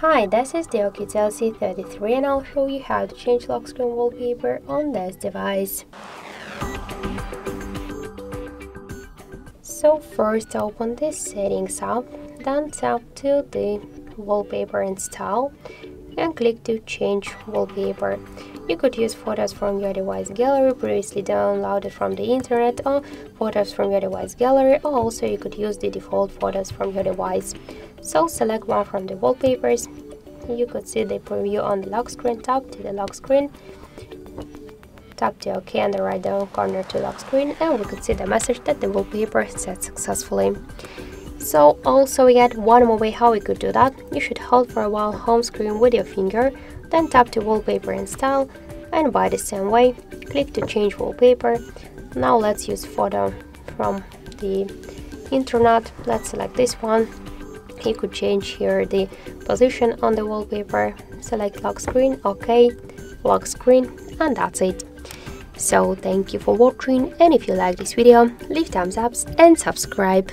Hi, this is the OUKITEL C33 and I'll show you how to change lock screen wallpaper on this device. So first open this settings app, then tap to the wallpaper install and click to change wallpaper. You could use photos from your device gallery previously downloaded from the internet, or photos from your device gallery, or also you could use the default photos from your device. So select one from the wallpapers. You could see the preview on the lock screen. Tap to the lock screen, tap to OK on the right down corner to lock screen, and we could see the message that the wallpaper is set successfully. So also we had one more way how we could do that. You should hold for a while home screen with your finger, then tap to wallpaper install, and by the same way click to change wallpaper. Now let's use photo from the internet. Let's select this one. You could change here the position on the wallpaper, select lock screen, OK, lock screen, and that's it. So thank you for watching, and if you like this video, leave thumbs up and subscribe.